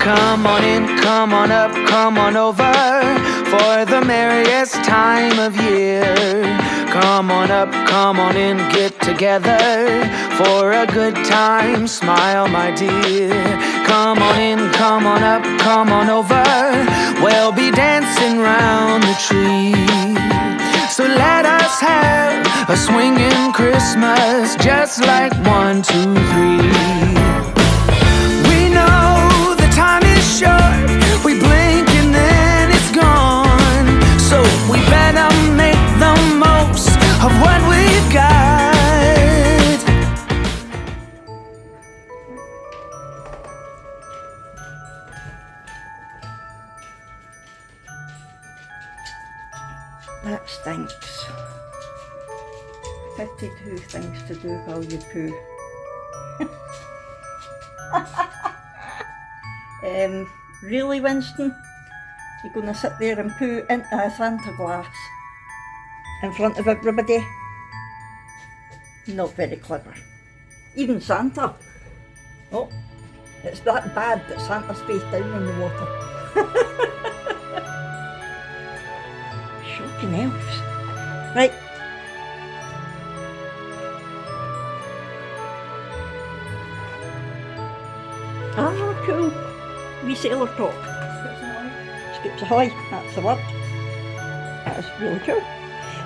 Come on in, come on up, come on over for the merriest time of year. Come on up, come on in, get together for a good time. Smile, my dear. Come on in, come on up, come on over. We'll be dancing round the tree. So let us have a swinging Christmas, just like 1, 2, 3. We know the time is short, we blink and then it's gone. So we better make the most of what we've got. That stinks. 52 things to do while you poo. Really, Winston? You're going to sit there and poo into a Santa glass in front of everybody? Not very clever. Even Santa. Oh, it's that bad that Santa's face down in the water. Shocking elves. Right. Ah, cool. Wee sailor talk. Scoops ahoy, that's the word. That is really cool.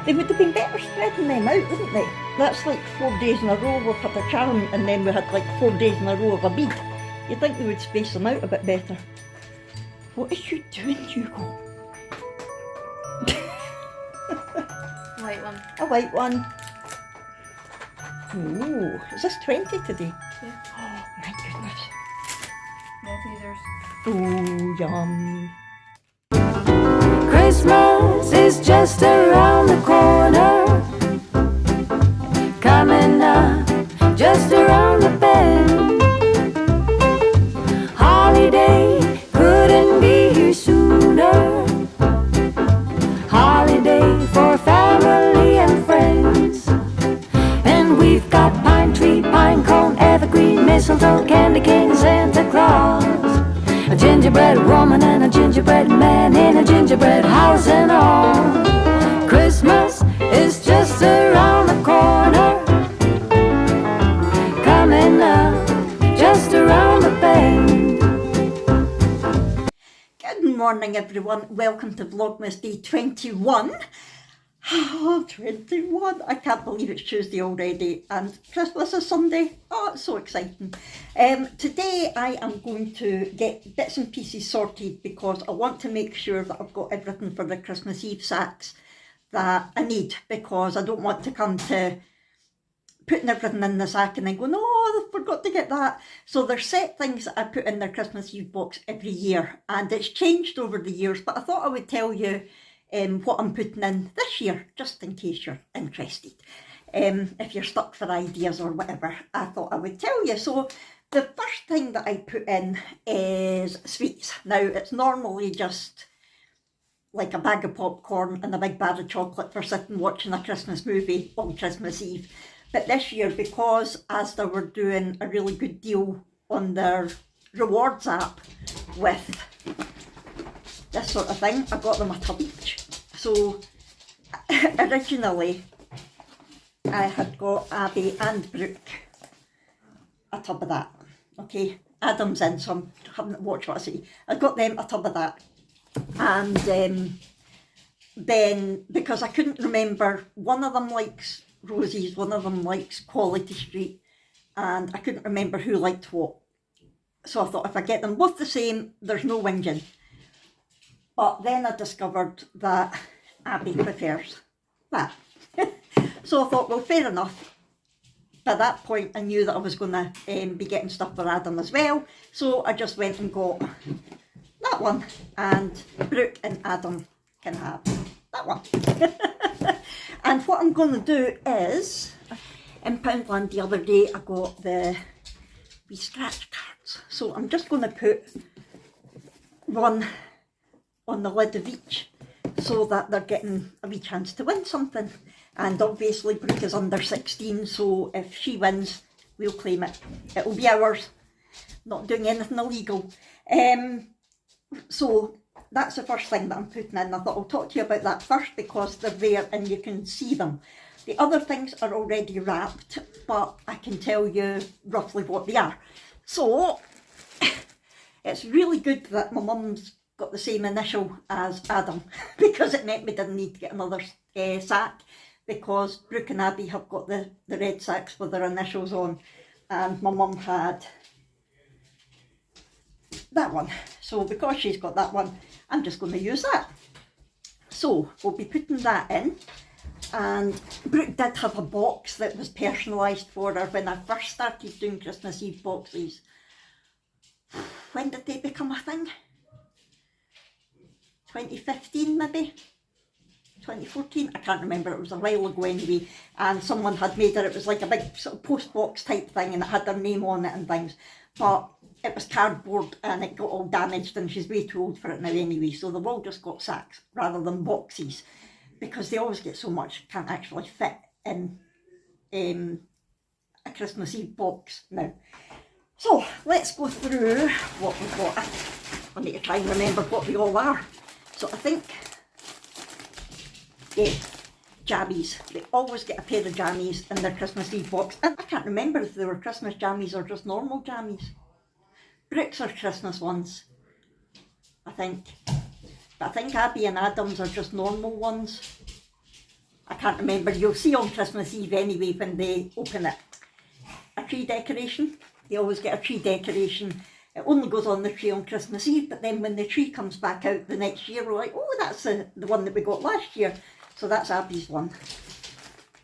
They would have been better spreading them out, wouldn't they? That's like 4 days in a row we've had a charm, and then we had like 4 days in a row of a bead. You'd think they would space them out a bit better. What are you doing, Hugo? White one. A white one. Ooh, is this 20 today? Yeah. Oh my goodness. Maltesers. Ooh, yum. Christmas is just around the corner, coming up just around the bend. Holiday couldn't be here sooner. Holiday for family and friends. And we've got pine tree, pine cone, evergreen, mistletoe, candy cane, Santa Claus, a gingerbread woman and a gingerbread man in a gingerbread house and all. Christmas is just around the corner, coming up just around the bend. Good morning everyone, welcome to Vlogmas Day 21. Oh, 21, I can't believe it's Tuesday already and Christmas is Sunday. Oh, it's so exciting. Today I am going to get bits and pieces sorted because I want to make sure that I've got everything for the Christmas Eve sacks that I need, because I don't want to come to putting everything in the sack and then go, no, I forgot to get that. So there's set things that I put in their Christmas Eve box every year, and it's changed over the years, but I thought I would tell you what I'm putting in this year, just in case you're interested. If you're stuck for ideas or whatever, I thought I would tell you. So the first thing that I put in is sweets. Now, it's normally just like a bag of popcorn and a big bar of chocolate for sitting watching a Christmas movie on Christmas Eve. But this year, because Asda were doing a really good deal on their rewards app with this sort of thing, I got them a tub each. So originally I had got Abby and Brooke a tub of that. Okay, Adam's in, so I haven't watched what I say. I got them a tub of that, and then because I couldn't remember, one of them likes Rosie's, one of them likes Quality Street, and I couldn't remember who liked what. So I thought if I get them both the same, there's no whinging. But then I discovered that Abby prefers that. So I thought, well, fair enough. By that point, I knew that I was going to be getting stuff for Adam as well. So I just went and got that one. And Brooke and Adam can have that one. And what I'm going to do is, in Poundland the other day, I got the wee scratch cards. So I'm just going to put one on the lid of each, so that they're getting a wee chance to win something. And obviously Brooke is under 16, so if she wins, we'll claim it. It'll be ours. not doing anything illegal. So that's the first thing that I'm putting in. I thought I'll talk to you about that first because they're there and you can see them. The other things are already wrapped, but I can tell you roughly what they are. So it's really good that my mum's got the same initial as Adam because it meant we didn't need to get another sack, because Brooke and Abby have got the red sacks with their initials on, and my mum had that one. So because she's got that one, I'm just going to use that. So we'll be putting that in. And Brooke did have a box that was personalised for her when I first started doing Christmas Eve boxes. When did they become a thing? 2015 maybe? 2014? I can't remember, it was a while ago anyway. And someone had made her, it was like a big sort of post box type thing and it had their name on it and things. But it was cardboard and it got all damaged and she's way too old for it now anyway. So they've all just got sacks rather than boxes, because they always get so much, can't actually fit in a Christmas Eve box now. So let's go through what we've got. I need to try and remember what they all are. So I think, yeah, jammies. They always get a pair of jammies in their Christmas Eve box. And I can't remember if they were Christmas jammies or just normal jammies. Brooks are Christmas ones, I think. But I think Abby and Adam's are just normal ones. I can't remember. You'll see on Christmas Eve anyway when they open it. A tree decoration. They always get a tree decoration. It only goes on the tree on Christmas Eve, but then when the tree comes back out the next year, we're like, oh, that's the one that we got last year. So that's Abby's one.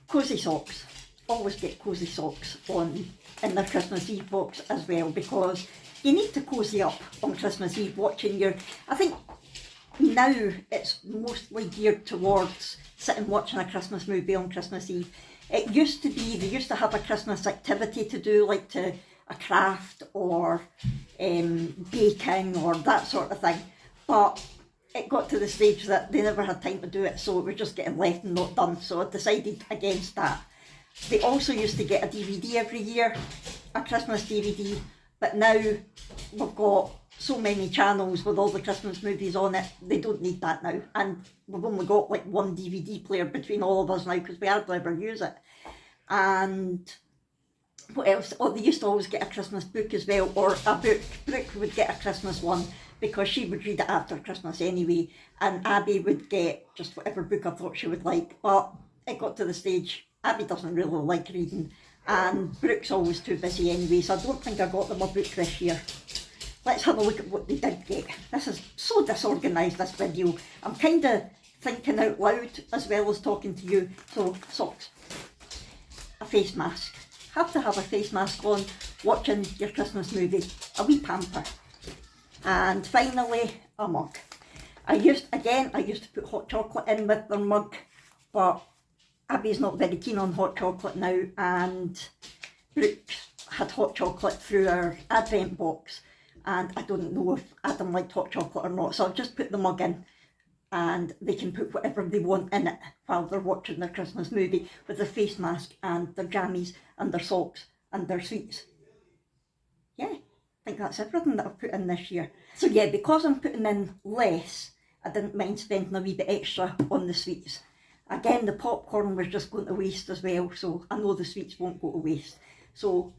Cosy socks. Always get cosy socks in their Christmas Eve box as well, because you need to cozy up on Christmas Eve watching your... I think now it's mostly geared towards sitting watching a Christmas movie on Christmas Eve. It used to be, they used to have a Christmas activity to do, like a craft or baking or that sort of thing. But it got to the stage that they never had time to do it, so it was just getting left and not done. So I decided against that. They also used to get a DVD every year, a Christmas DVD, but now we've got so many channels with all the Christmas movies on it, they don't need that now. And we've only got like one DVD player between all of us now because we hardly ever use it. And what else? Oh, they used to always get a Christmas book as well, or a book. Brooke would get a Christmas one because she would read it after Christmas anyway, and Abby would get just whatever book I thought she would like. But it got to the stage, Abby doesn't really like reading, and Brooke's always too busy anyway, so I don't think I got them a book this year. Let's have a look at what they did get. This is so disorganised, this video. I'm kind of thinking out loud as well as talking to you. So, socks. A face mask. Have to have a face mask on watching your Christmas movie. A wee pamper. And finally, a mug. I used to put hot chocolate in with their mug, but Abby's not very keen on hot chocolate now, and Brooke had hot chocolate through our advent box. And I don't know if Adam liked hot chocolate or not, so I've just put the mug in and they can put whatever they want in it while they're watching their Christmas movie with their face mask and their jammies and their socks and their sweets. Yeah, I think that's everything that I've put in this year. So yeah, because I'm putting in less, I didn't mind spending a wee bit extra on the sweets. Again, the popcorn was just going to waste as well, so I know the sweets won't go to waste. So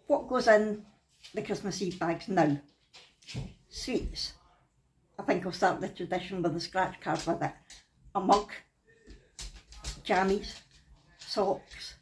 what goes in the Christmas Eve bags now? Sweets. I think I'll start the tradition with a scratch card with it. A mug, jammies, socks,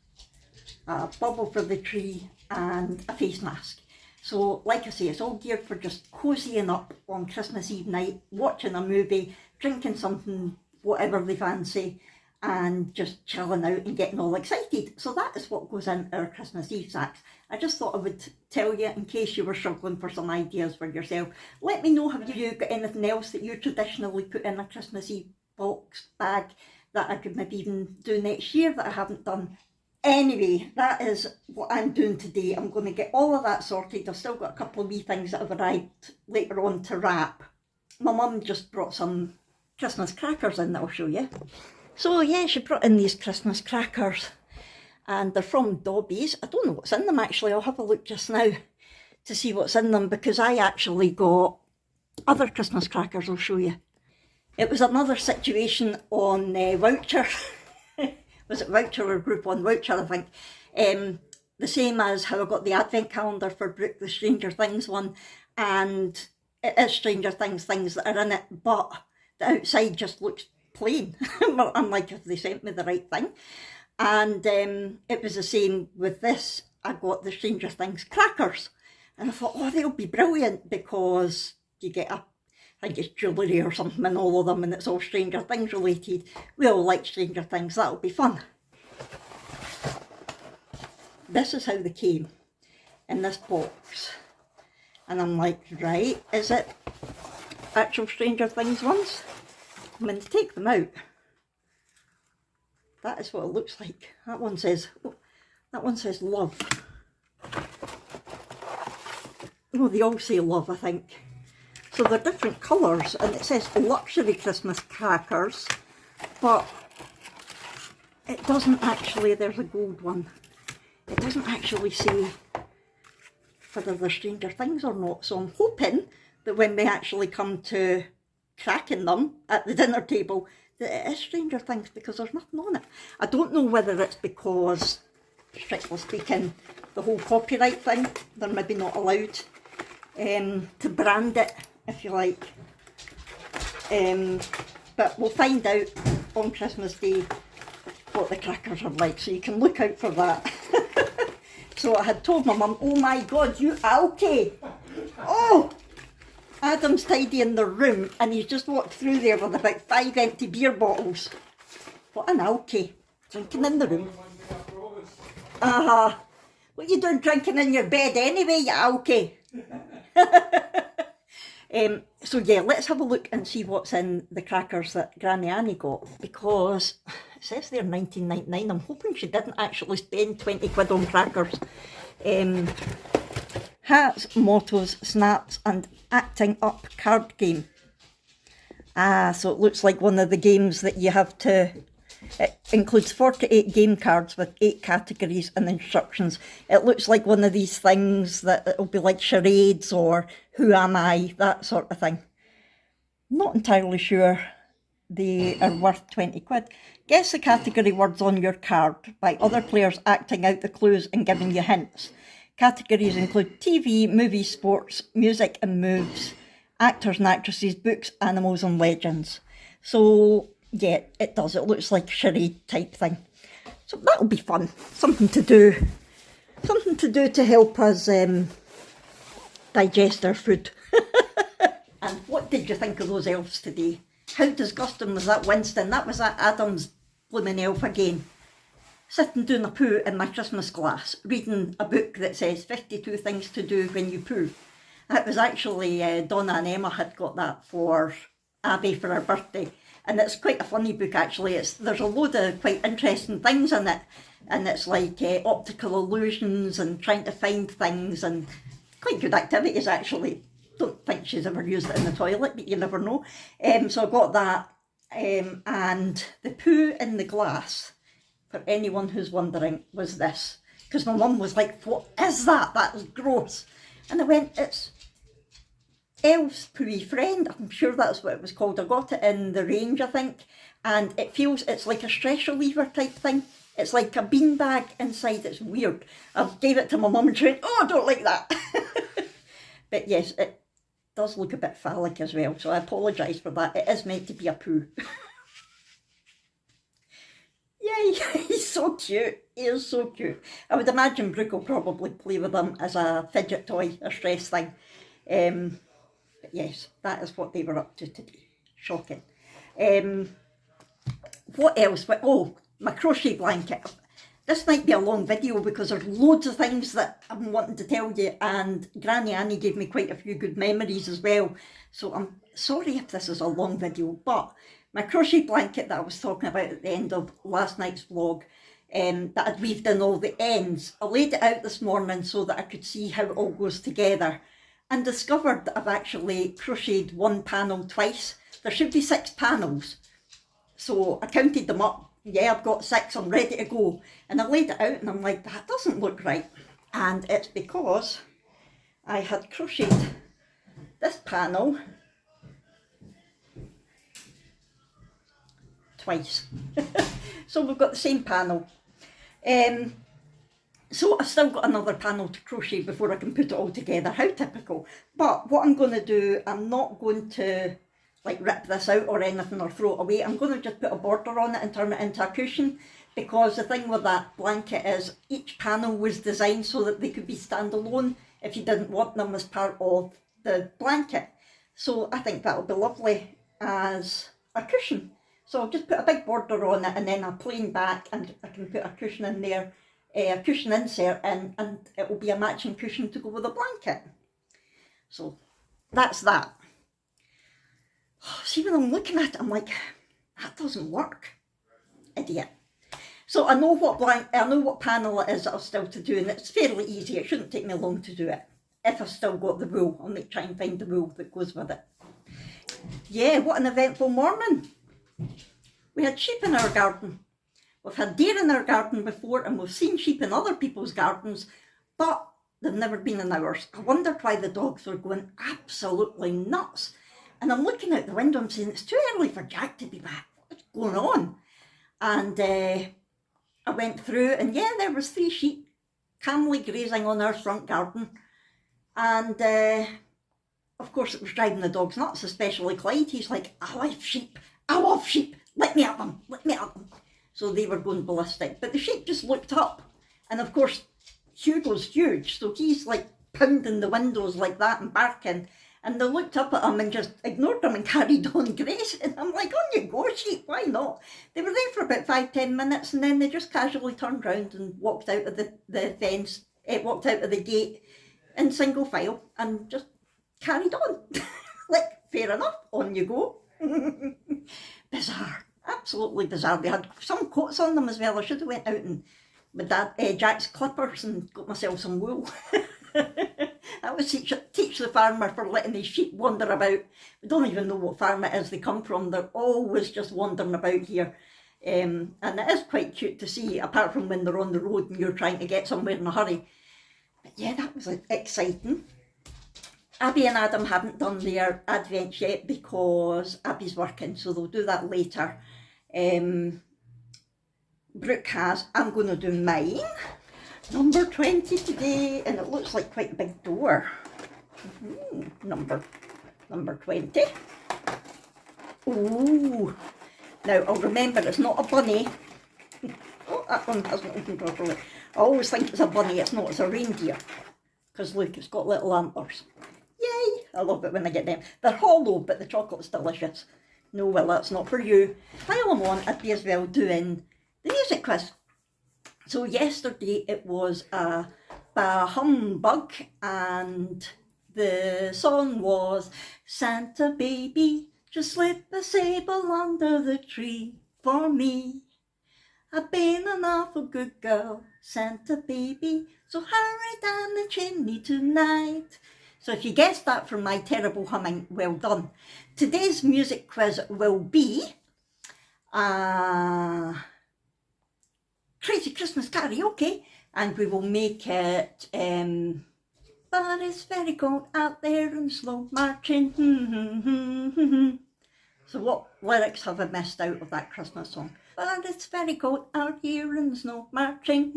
a bubble for the tree and a face mask. So like I say, it's all geared for just cozying up on Christmas Eve night, watching a movie, drinking something, whatever they fancy, and just chilling out and getting all excited. So that is what goes in our Christmas Eve sacks. I just thought I would tell you in case you were struggling for some ideas for yourself. Let me know, have you got anything else that you traditionally put in a Christmas Eve box bag that I could maybe even do next year that I haven't done. Anyway, that is what I'm doing today. I'm going to get all of that sorted. I've still got a couple of wee things that have arrived later on to wrap. My mum just brought some Christmas crackers in that I'll show you. So yeah, she brought in these Christmas crackers and they're from Dobbies. I don't know what's in them actually, I'll have a look just now to see what's in them, because I actually got other Christmas crackers. I'll show you. It was another situation on Voucher. Was it Voucher or Group 1? Voucher, I think. The same as how I got the advent calendar for Brooke, the Stranger Things one, and it is Stranger Things things that are in it, but the outside just looks plain. I'm like, have they sent me the right thing? And it was the same with this. I got the Stranger Things crackers, and I thought, oh, they'll be brilliant, because you get I think it's jewellery or something in all of them, and it's all Stranger Things related. We all like Stranger Things, that'll be fun. This is how they came, in this box. And I'm like, right, is it actual Stranger Things ones? I'm going to take them out. That is what it looks like. That one says love. Oh, they all say love, I think. So they're different colours, and it says luxury Christmas crackers, but it doesn't actually, there's a gold one. It doesn't actually say whether they're Stranger Things or not, so I'm hoping that when we actually come to cracking them at the dinner table, that it is Stranger Things, because there's nothing on it. I don't know whether it's because, strictly speaking, the whole copyright thing, they're maybe not allowed to brand it, if you like. But we'll find out on Christmas Day what the crackers are like, so you can look out for that. So I had told my mum, oh my God, you alky! Oh! Adam's tidying the room, and he's just walked through there with about 5 empty beer bottles. What an alky, drinking in the room. What you doing drinking in your bed anyway, you alky? So yeah, let's have a look and see what's in the crackers that Granny Annie got, because it says they're £19.99. I'm hoping she didn't actually spend 20 quid on crackers. Hats, mottos, snaps and acting up card game. So it looks like one of the games that you have to... It includes 48 game cards with 8 categories and instructions. It looks like one of these things that it'll be like charades or who am I, that sort of thing. Not entirely sure they are worth 20 quid. Guess the category words on your card by other players acting out the clues and giving you hints. Categories include TV, movies, sports, music and moves, actors and actresses, books, animals and legends. So yeah, it does. It looks like a charade type thing. So that'll be fun. Something to do. Something to do to help us digest our food. And what did you think of those elves today? How disgusting was that Winston? That was that Adam's blooming elf again. Sitting doing a poo in my Christmas glass, reading a book that says 52 things to do when you poo. That was actually, Donna and Emma had got that for Abby for her birthday. And it's quite a funny book actually. There's a load of quite interesting things in it. And it's like optical illusions and trying to find things, and quite good activities actually. Don't think she's ever used it in the toilet, but you never know. So I got that. And the poo in the glass, for anyone who's wondering, was this. Because my mum was like, what is that? That is gross. And I went, it's Elf's Pooey Friend. I'm sure that's what it was called. I got it in the range, I think. And it feels, it's like a stress reliever type thing. It's like a beanbag inside. It's weird. I gave it to my mum and she went, oh, I don't like that. But yes, it does look a bit phallic as well. So I apologise for that. It is meant to be a poo. Yay, he's so cute. He is so cute. I would imagine Brooke will probably play with him as a fidget toy, a stress thing. But yes, that is what they were up to today. Shocking. What else? Oh, my crochet blanket. This might be a long video because there's loads of things that I'm wanting to tell you, and Granny Annie gave me quite a few good memories as well. So I'm sorry if this is a long video, but my crochet blanket that I was talking about at the end of last night's vlog, that I'd weaved in all the ends, I laid it out this morning so that I could see how it all goes together, and discovered that I've actually crocheted one panel twice. There should be 6 panels. So I counted them up. Yeah, I've got 6, I'm ready to go. And I laid it out and I'm like, that doesn't look right. And it's because I had crocheted this panel twice. So we've got the same panel. So I've still got another panel to crochet before I can put it all together. How typical. But what I'm going to do, I'm not going to like rip this out or anything or throw it away. I'm going to just put a border on it and turn it into a cushion, because the thing with that blanket is each panel was designed so that they could be standalone if you didn't want them as part of the blanket. So I think that'll be lovely as a cushion. So I'll just put a big border on it and then a plain back, and I can put a cushion in there, a cushion insert in, and it will be a matching cushion to go with the blanket. So that's that. See, when I'm looking at it, I'm like, that doesn't work. Idiot. So I know what panel it is that I've still to do, and it's fairly easy. It shouldn't take me long to do it. If I've still got the wool, I'll try and find the wool that goes with it. Yeah, what an eventful morning. We had sheep in our garden. We've had deer in our garden before, and we've seen sheep in other people's gardens, but they've never been in ours. I wondered why the dogs were going absolutely nuts. And I'm looking out the window and saying, it's too early for Jack to be back. What's going on? And I went through, and yeah, there was 3 sheep calmly grazing on our front garden. And of course it was driving the dogs nuts, especially Clyde. He's like, I love sheep, let me at them, let me at them. So they were going ballistic. But the sheep just looked up, and of course Hugo's huge, so he's like pounding the windows like that and barking. And they looked up at him and just ignored him and carried on grazing. And I'm like, on you go, sheep, why not? They were there for about 5-10 minutes, and then they just casually turned round and walked out of the fence, walked out of the gate in single file and just carried on. Like, fair enough, on you go. Bizarre, absolutely bizarre. They had some coats on them as well. I should have went out and with Jack's clippers and got myself some wool. That would teach the farmer for letting his sheep wander about. We don't even know what farm it is they come from. They're always just wandering about here. And it is quite cute to see, apart from when they're on the road and you're trying to get somewhere in a hurry. But yeah, that was exciting. Abby and Adam haven't done their advents yet because Abby's working, so they'll do that later. Brooke has. I'm going to do mine. Number 20 today, and it looks like quite a big door. Number 20. Ooh. Now, I'll remember it's not a bunny. Oh, that one hasn't opened properly. I always think it's a bunny, it's not, it's a reindeer. Because look, it's got little antlers. Yay! I love it when I get them. They're hollow, but the chocolate's delicious. No, well, that's not for you. While I'm on, I'd be as well doing the music quiz. So yesterday it was a bah humbug, and the song was Santa baby, just slip a sable under the tree for me. I've been an awful good girl, Santa baby, so hurry down the chimney tonight. So if you guessed that from my terrible humming, well done. Today's music quiz will be Crazy Christmas karaoke, and we will make it but it's very cold out there and slow marching. So what lyrics have I missed out of that Christmas song? But it's very cold out here and snow marching.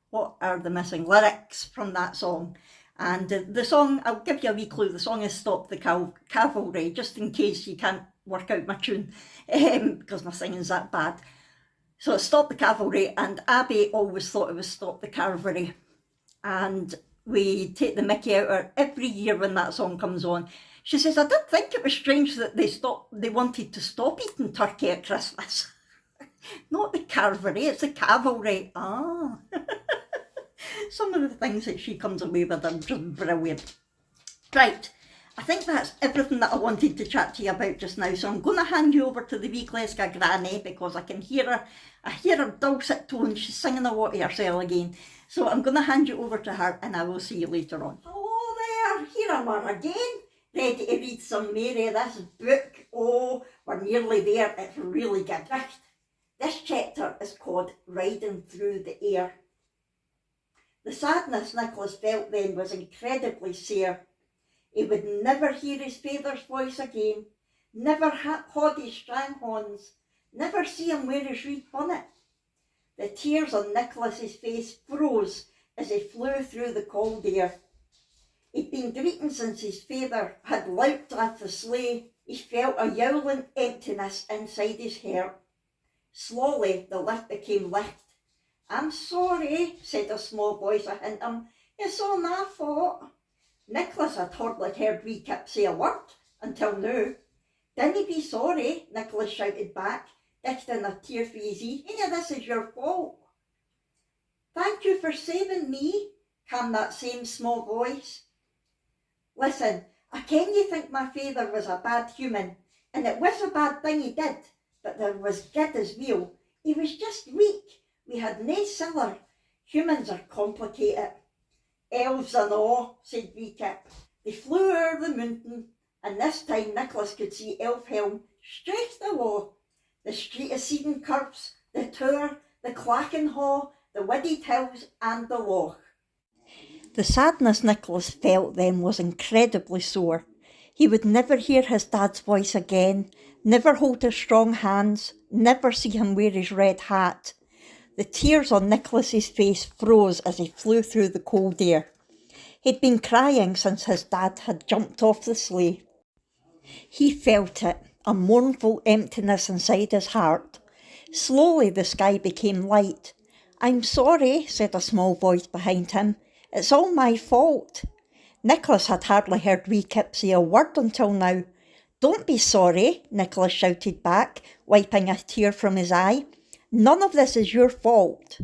What are the missing lyrics from that song? And the song, I'll give you a wee clue, the song is Stop the Cavalry, just in case you can't work out my tune, because my singing's that bad. So it's Stop the Cavalry, and Abby always thought it was Stop the Cavalry. And we take the mickey out of her every year when that song comes on. She says, I did think it was strange that they wanted to stop eating turkey at Christmas. Not the cavalry, it's the cavalry. Ah. Some of the things that she comes away with are just brilliant. Right, I think that's everything that I wanted to chat to you about just now. So I'm going to hand you over to the wee Gleska granny, because I can hear her. I hear her dulcet tone. She's singing a lot of herself again. So I'm going to hand you over to her, and I will see you later on. Hello there, here I am again, ready to read some Mary. This book, oh, we're nearly there. It's really good. Right, this chapter is called Riding Through the Air. The sadness Nicholas felt then was incredibly sore. He would never hear his father's voice again, never haud his strang horns, never see him wear his reed bonnet. The tears on Nicholas's face froze as he flew through the cold air. He'd been greeting since his father had louped off the sleigh. He felt a yowling emptiness inside his heart. Slowly the lift became licht. "I'm sorry," said a small voice ahint him. "It's all my fault." Nicholas had hardly heard wee Kip say a word until now. "Dinna be sorry," Nicholas shouted back, dichting a tear for his ee. "Any this is your fault." "Thank you for saving me," came that same small voice. "Listen, I ken you think my father was a bad human, and it was a bad thing he did, but there was good as well. He was just weak. We had nae siller. Humans are complicated." "Elves and all," said wee Kip. They flew o'er the mountain, and this time Nicholas could see Elfhelm straight awa'. The street of seeding curves, the tower, the clacking haw, the wooded hills and the loch. The sadness Nicholas felt then was incredibly sore. He would never hear his dad's voice again, never hold his strong hands, never see him wear his red hat. The tears on Nicholas's face froze as he flew through the cold air. He'd been crying since his dad had jumped off the sleigh. He felt it, a mournful emptiness inside his heart. Slowly the sky became light. "I'm sorry," said a small voice behind him. "It's all my fault." Nicholas had hardly heard wee Kip say a word until now. "Don't be sorry," Nicholas shouted back, wiping a tear from his eye. "None of this is your fault."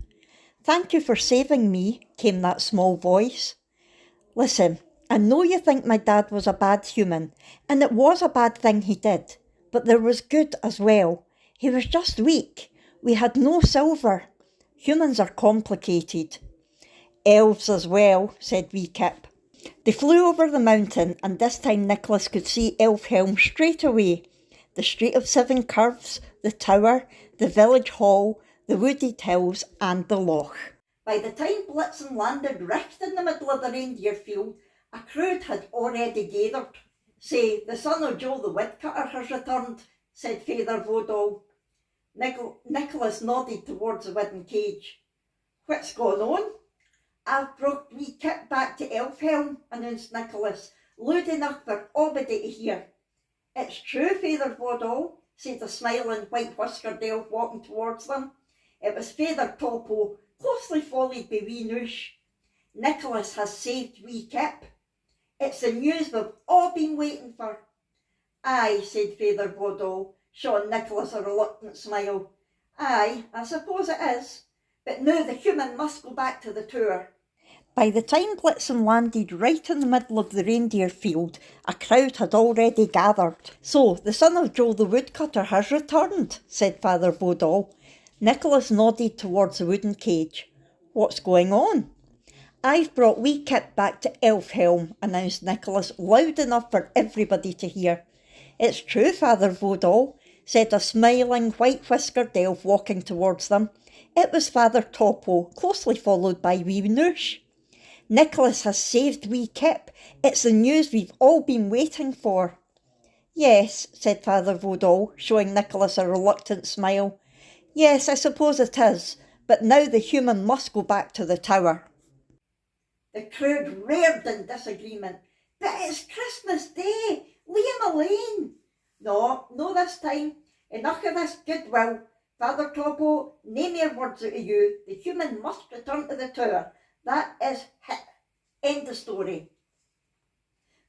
"Thank you for saving me," came that small voice. "Listen, I know you think my dad was a bad human, and it was a bad thing he did, but there was good as well. He was just weak. We had no silver. Humans are complicated." "Elves as well," said wee Kip. They flew over the mountain, and this time Nicholas could see Elfhelm straight away. The street of seven curves, the tower, the village hall, the wooded hills and the loch. By the time Blitzen landed right in the middle of the reindeer field, a crowd had already gathered. "Say, the son of Joe the woodcutter has returned," said Father Vodall. Nicholas nodded towards the wooden cage. "What's going on?" "I've brought wee Kip back to Elfhelm," announced Nicholas, loud enough for everybody to hear. "It's true, Father Vodall," said a smiling white-whiskered elf walking towards them. It was Father Topo, closely followed by wee Noosh. "Nicholas has saved wee Kip. It's the news we've all been waiting for." "Aye," said Father Vodall, showing Nicholas a reluctant smile. "Aye, I suppose it is. But now the human must go back to the tower." By the time Blitzen landed right in the middle of the reindeer field, a crowd had already gathered. "So, the son of Joe the woodcutter has returned," said Father Vodall. Nicholas nodded towards the wooden cage. "What's going on?" "I've brought wee Kip back to Elfhelm," announced Nicholas, loud enough for everybody to hear. "It's true, Father Vodall," said a smiling, white-whiskered elf walking towards them. It was Father Topo, closely followed by wee Noosh. "Nicholas has saved wee Kip. It's the news we've all been waiting for." "Yes," said Father Vodall, showing Nicholas a reluctant smile. "Yes, I suppose it is, but now the human must go back to the tower." The crowd roared in disagreement. "But it's Christmas Day! Leave him alone!" No this time. Enough of this goodwill. Father Topo, nae more words out of you. The human must return to the tower. That is it. End of story.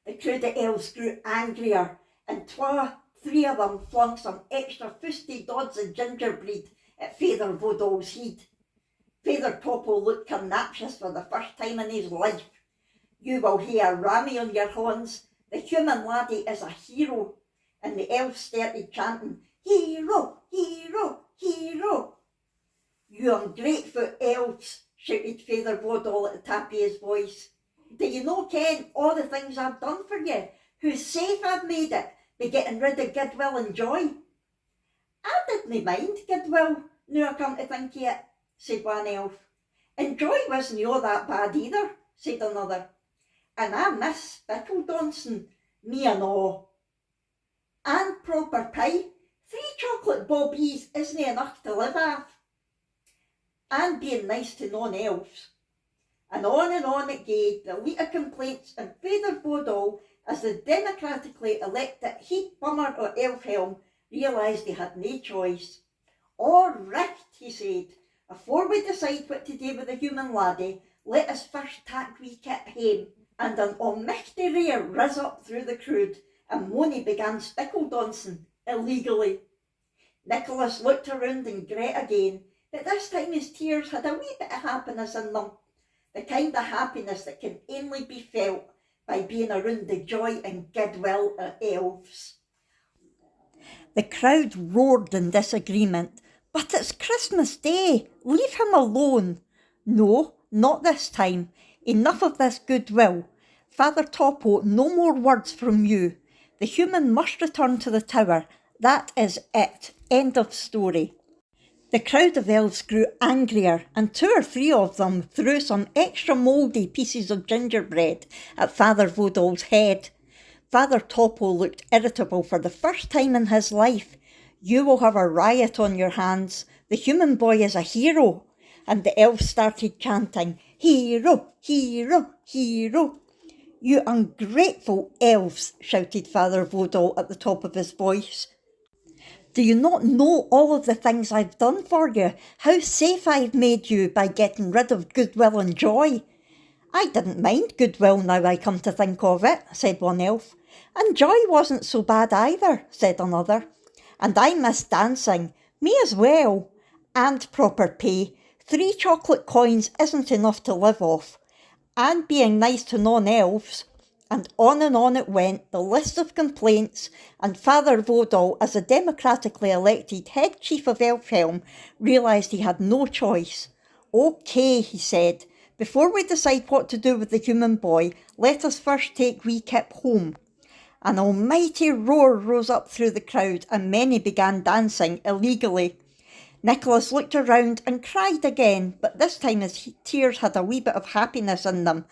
The crowd of elves grew angrier, and three of them flung some extra fusty dods of gingerbread at Father Vodall's head. Father Topo looked carnaptious for the first time in his life. "You will hae a rammy on your horns. The human laddie is a hero." And the elves started chanting, "Hero, hero, hero." "You ungrateful elves," shouted Father Vodall at the top of his voice. "Do you no ken all the things I've done for you? How safe I've made it by getting rid of goodwill and joy?" "I didn't mind goodwill, now I come to think of it," said one elf. And Joy wasn't all that bad either, said another. And I miss pickle dancing, me and all. And proper pie, 3 chocolate bobbies isn't enough to live off. And being nice to non-elves. And on it gaed, the leader complaints and Father Bodall, as the democratically elected heat bummer of Elfhelm, realised he had no choice. All right, he said, afore we decide what to do with the human laddie, let us first tak wee kit hame. And an almighty rare riz up through the crowd, and Moni began spickle dancing, illegally. Nicholas looked around and gret again, but this time his tears had a wee bit of happiness in them. The kind of happiness that can only be felt by being around the joy and goodwill of elves. The crowd roared in disagreement. But it's Christmas Day, leave him alone. No, not this time. Enough of this goodwill. Father Topo, no more words from you. The human must return to the tower. That is it. End of story. The crowd of elves grew angrier, and 2 or 3 of them threw some extra mouldy pieces of gingerbread at Father Vodal's head. Father Topo looked irritable for the first time in his life. You will have a riot on your hands. The human boy is a hero. And the elves started chanting, hero, hero, hero. You ungrateful elves, shouted Father Vodal at the top of his voice. Do you not know all of the things I've done for you? How safe I've made you by getting rid of goodwill and joy? I didn't mind goodwill now I come to think of it, said one elf. And joy wasn't so bad either, said another. And I miss dancing, me as well. And proper pay. 3 chocolate coins isn't enough to live off. And being nice to non-elves. And on it went, the list of complaints, and Father Vodal, as a democratically elected head chief of Elfhelm, realised he had no choice. OK, he said, before we decide what to do with the human boy, let us first take wee Kip home. An almighty roar rose up through the crowd, and many began dancing illegally. Nicholas looked around and cried again, but this time his tears had a wee bit of happiness in them.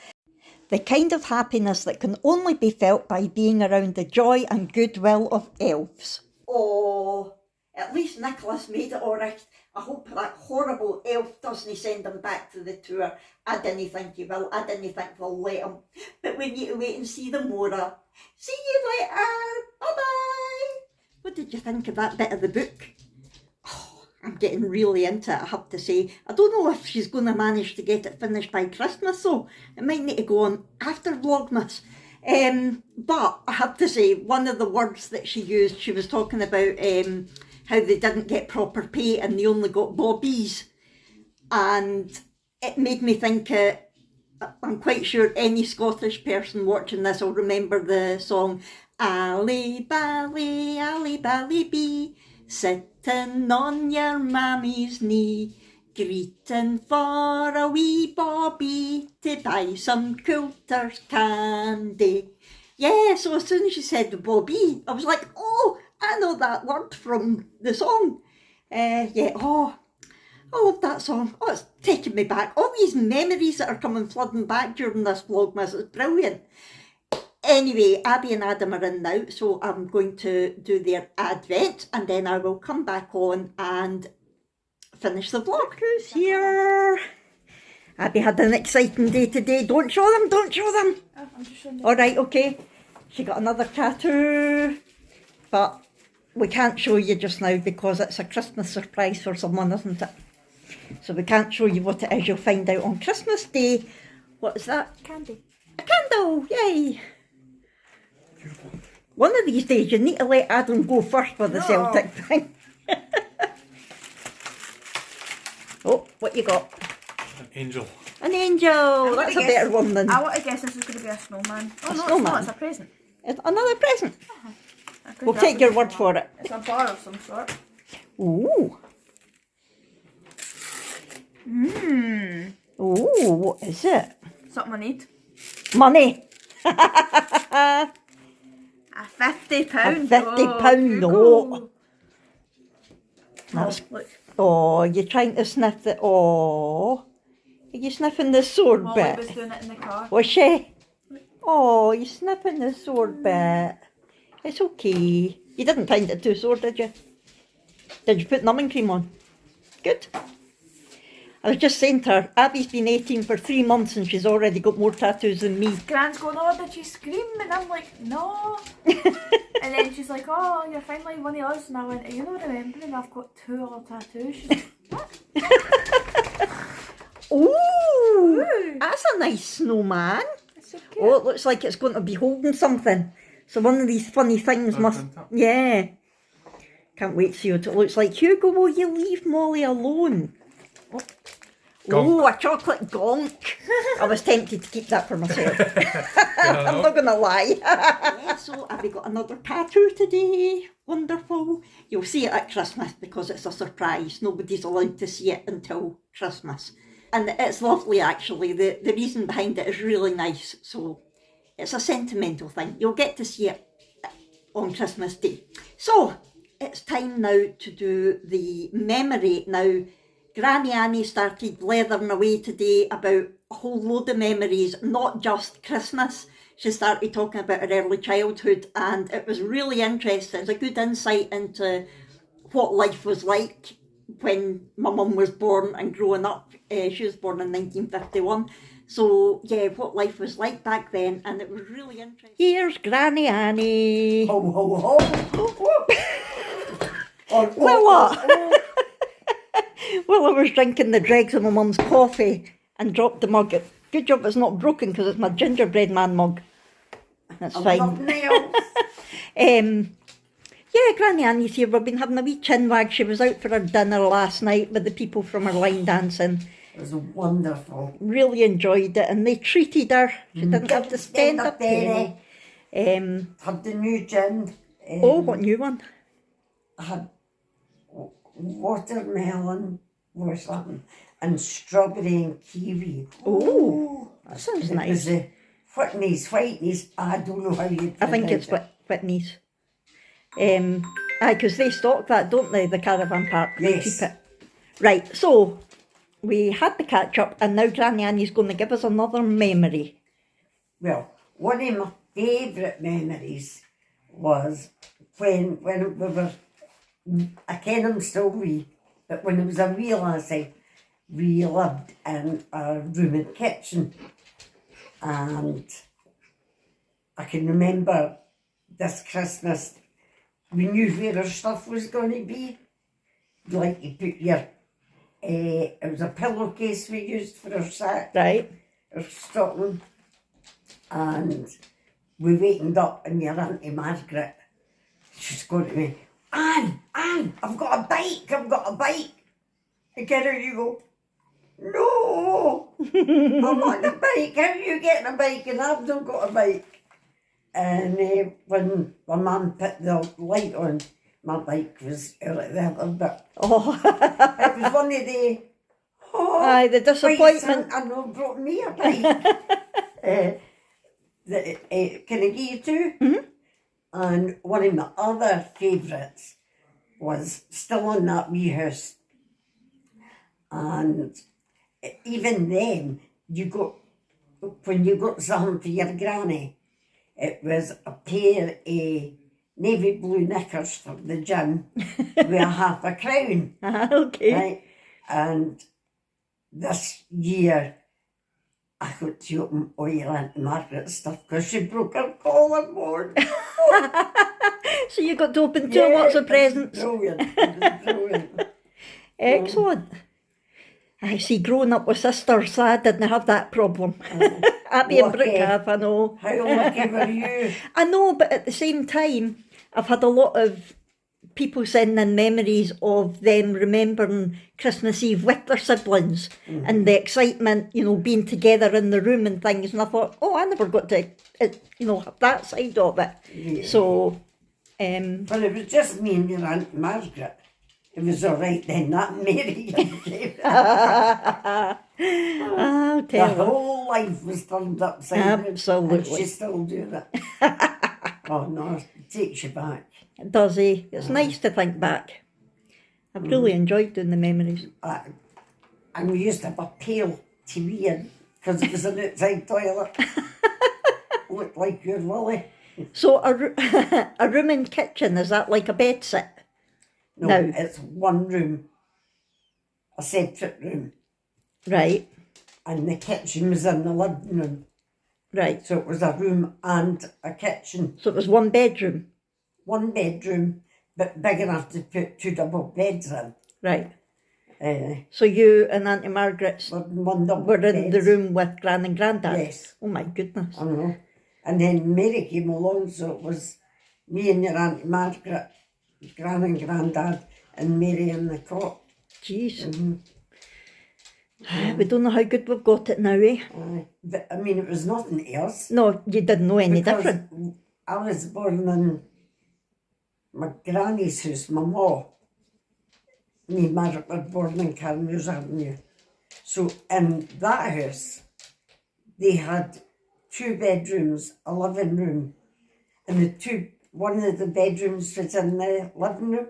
The kind of happiness that can only be felt by being around the joy and goodwill of elves. Oh, at least Nicholas made it all right. I hope that horrible elf doesn't send him back to the tour. I didn't think he will. I didn't think we'll let him. But we need to wait and see the more. See you later. Bye-bye. What did you think of that bit of the book? I'm getting really into it, I have to say. I don't know if she's going to manage to get it finished by Christmas, though. It might need to go on after Vlogmas. But I have to say, one of the words that she used, she was talking about how they didn't get proper pay and they only got bobbies. And it made me think, I'm quite sure any Scottish person watching this will remember the song, Ali Bally Bee, sitting on your mammy's knee, greeting for a wee bobby to buy some Coulter's candy. Yeah, so as soon as she said bobby, I was like, oh, I know that word from the song. I love that song. Oh, it's taking me back. All these memories that are coming flooding back during this Vlogmas, it's brilliant. Anyway, Abby and Adam are in now, so I'm going to do their advent and then I will come back on and finish the vlog. Who's here? Abby had an exciting day today. Don't show them, don't show them. Oh, I'm just showing them. Alright, okay. She got another tattoo, but we can't show you just now because it's a Christmas surprise for someone, isn't it? So we can't show you what it is. You'll find out on Christmas Day. What is that? Candy. A candle, yay! One of these days you need to let Adam go first for the Celtic thing. Oh, what you got? An angel. An angel! That's a better one than... I want to guess this is going to be a snowman. Oh, no, snowman? it's not. It's a present. It's another present. I could We'll have take a your word snowman. for it. It's a bar of some sort. Ooh. Ooh, what is it? Something I need. Money. A £50. A £50 note. That's... Look. Oh, you're trying to sniff it. Oh. Are you sniffing the sore Molly bit? was doing it in the car. Was she? Oh, you're sniffing the sore bit. It's okay. You didn't find it too sore, did you? Did you put numbing cream on? Good. I was just saying to her, Abby's been 18 for 3 months and she's already got more tattoos than me. Grant's going, oh, did she scream? And I'm like, no. And then she's like, oh, you're finally one of us. And I went, are you not remembering I've got 2 other tattoos? She's like, what? Ooh, that's a nice snowman. That's so cute. Oh, it looks like it's going to be holding something. So one of these funny things must... Yeah. Can't wait to see what it looks like. Hugo, will you leave Molly alone? Oh, a chocolate gonk. I was tempted to keep that for myself. I'm not going to lie. Yeah, so have we got another tattoo today? Wonderful. You'll see it at Christmas because it's a surprise. Nobody's allowed to see it until Christmas. And it's lovely actually. The reason behind it is really nice. So it's a sentimental thing. You'll get to see it on Christmas Day. So it's time now to do the memory. Now, Granny Annie started leathering away today about a whole load of memories, not just Christmas. She started talking about her early childhood and it was really interesting. It's a good insight into what life was like when my mum was born and growing up. She was born in 1951. So yeah, what life was like back then, and it was really interesting. Here's Granny Annie. Ho, ho, ho. Well, what? Well, I was drinking the dregs of my mum's coffee and dropped the mug. Good job it's not broken because it's my gingerbread man mug. That's fine. Yeah, Granny Annie's here. We've been having a wee chin wag. She was out for her dinner last night with the people from her line dancing. It was wonderful. Really enjoyed it, and they treated her. She didn't have to spend a penny. Had the new gin. Oh, what new one? I had watermelon or something, and strawberry and kiwi. Oh, that sounds It nice. was the Whitney's, I don't know how you I think it's Whitney's. Because they stock that, don't they, the caravan park? They Yes. keep it. Right, so we had the catch up and now Granny Annie's going to give us another memory. Well, one of my favourite memories was when we were, I ken I'm still wee, but when I was a wee lassie, we lived in a room and kitchen, and I can remember this Christmas, we knew where our stuff was going to be. Like you put your, it was a pillowcase we used for our sack, Right. our stocking, and we wakened up and your Auntie Margaret, she's going to me, Anne, I've got a bike. And get her, you go, no, I'm on a bike, how are you getting a bike and I've not got a bike? And when my mum put the light on, my bike was out of the other bit. Oh, It was one of the, aye, the disappointment. I know, brought me a bike. Can I give you two? Mm-hmm. And one of my other favourites was still on that wee house. And even then, when you got something for your granny, it was a pair of navy blue knickers for the gym with a half a crown. Okay. Right? And this year, I got to open all your Auntie Margaret's stuff because she broke her collarbone. So you got to open two lots of presents. Brilliant. It was brilliant. Excellent. I see, growing up with sisters, I didn't have that problem. Abby and Brooke lucky. have, I know. How lucky were you? I know, but at the same time, I've had a lot of people sending in memories of them remembering Christmas Eve with their siblings and the excitement, being together in the room and things. And I thought, I never got to, have that side of it. Yeah. So, But it was just me and your Aunt Margaret. It was all right then, that Mary. I'll The tell you. whole life was turned upside down. Absolutely. And she still do that. Oh no, it takes you back. It does, eh? It's nice to think back. I've really enjoyed doing the memories. And we used to have a pail TV in, because it was an outside toilet. Looked like your lily. So a room and kitchen, is that like a bed sit? No, No. it's one room, a separate room. Right, And the kitchen was in the living room. right. So it was a room and a kitchen. So it was one bedroom? One bedroom, but big enough to put 2 double beds in. Right. Uh, So you and Auntie Margaret's one double were in the beds. room with Gran and Grandad? Yes. Oh my goodness. I know. And then Mary came along, so it was me and your Auntie Margaret, Gran and Grandad, and Mary in the cot. Jeez. Mhm. We don't know how good we've got it now, eh? But, I mean, it was nothing to us. No, you didn't know any because different. I was born in my granny's house, my ma. Me and Margaret were born in Carmuse Avenue. So in that house, they had 2 bedrooms, a living room, and one of the bedrooms was in the living room,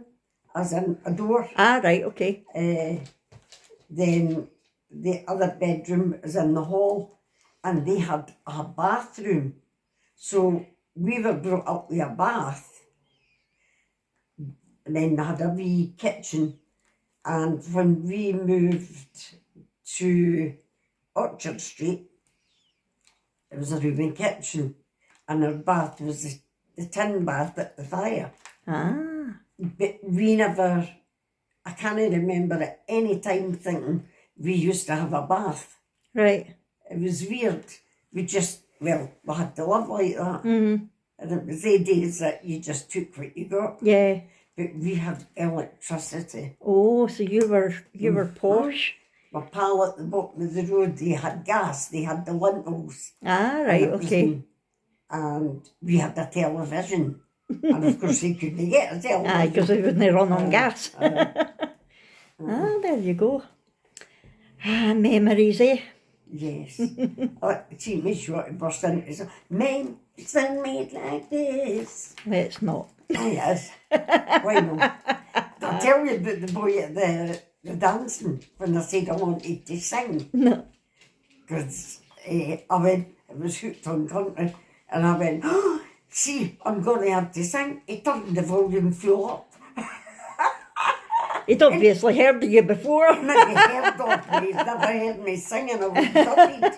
as in a door. Ah, right, okay. Then the other bedroom was in the hall, and they had a bathroom. So we were brought up with a bath, and then they had a wee kitchen. And when we moved to Orchard Street, it was a room and kitchen, and our bath was the tin bath at the fire. Ah, But we never, I can't remember at any time thinking we used to have a bath. right. It was weird. We just, well, we had to live like that. Mm, And it was the days that you just took what you got. yeah. But we had electricity. Oh, so you were posh. My pal at the bottom of the road, they had gas, they had the lintels. Ah, And right, it was okay. in- And we had a television. And of course they couldn't get a television. Aye, because it wouldn't run on gas. uh, Ah, there you go. Ah, memories, eh? Yes. See me short and burst into so, men, it's been made like this. Let's not. Oh, yes. Why not? I'll tell you about the boy at the dancing when I said I wanted to sing. No. Because I went, it was hooked on country, and I went, oh, see, I'm going to have to sing. He turned the volume full up. He'd obviously heard of you before. Maybe heard of me, he's never heard me singing. I was gutted.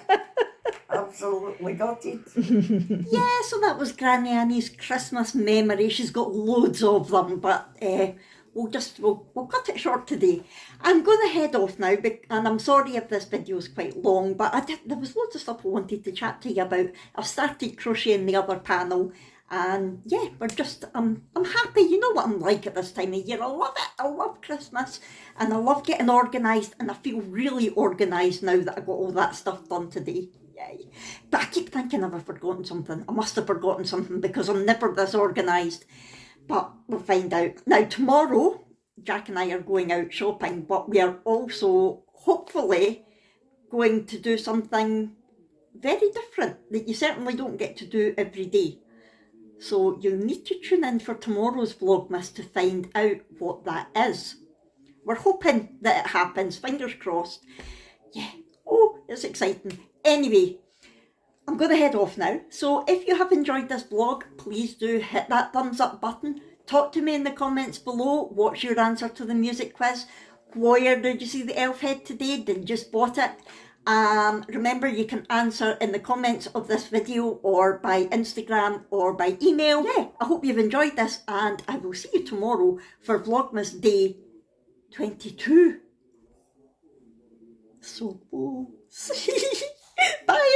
Absolutely gutted. Yeah, so that was Granny Annie's Christmas memory. She's got loads of them, but we'll cut it short today. I'm going to head off now, and I'm sorry if this video is quite long, but there was loads of stuff I wanted to chat to you about. I've started crocheting the other panel, and yeah, I'm happy. You know what I'm like at this time of year. I love it. I love Christmas, and I love getting organised, and I feel really organised now that I got all that stuff done today. Yay. But I keep thinking I've forgotten something. I must have forgotten something because I'm never this organised. But we'll find out. Now tomorrow, Jack and I are going out shopping, but we are also hopefully going to do something very different that you certainly don't get to do every day. So you'll need to tune in for tomorrow's Vlogmas to find out what that is. We're hoping that it happens, fingers crossed. Yeah, oh, it's exciting. Anyway, I'm going to head off now. So if you have enjoyed this vlog, please do hit that thumbs up button. Talk to me in the comments below. What's your answer to the music quiz? Where did you see the elf head today? Did you spot it? Remember, you can answer in the comments of this video or by Instagram or by email. Yeah, I hope you've enjoyed this, and I will see you tomorrow for Vlogmas Day 22. So, bye.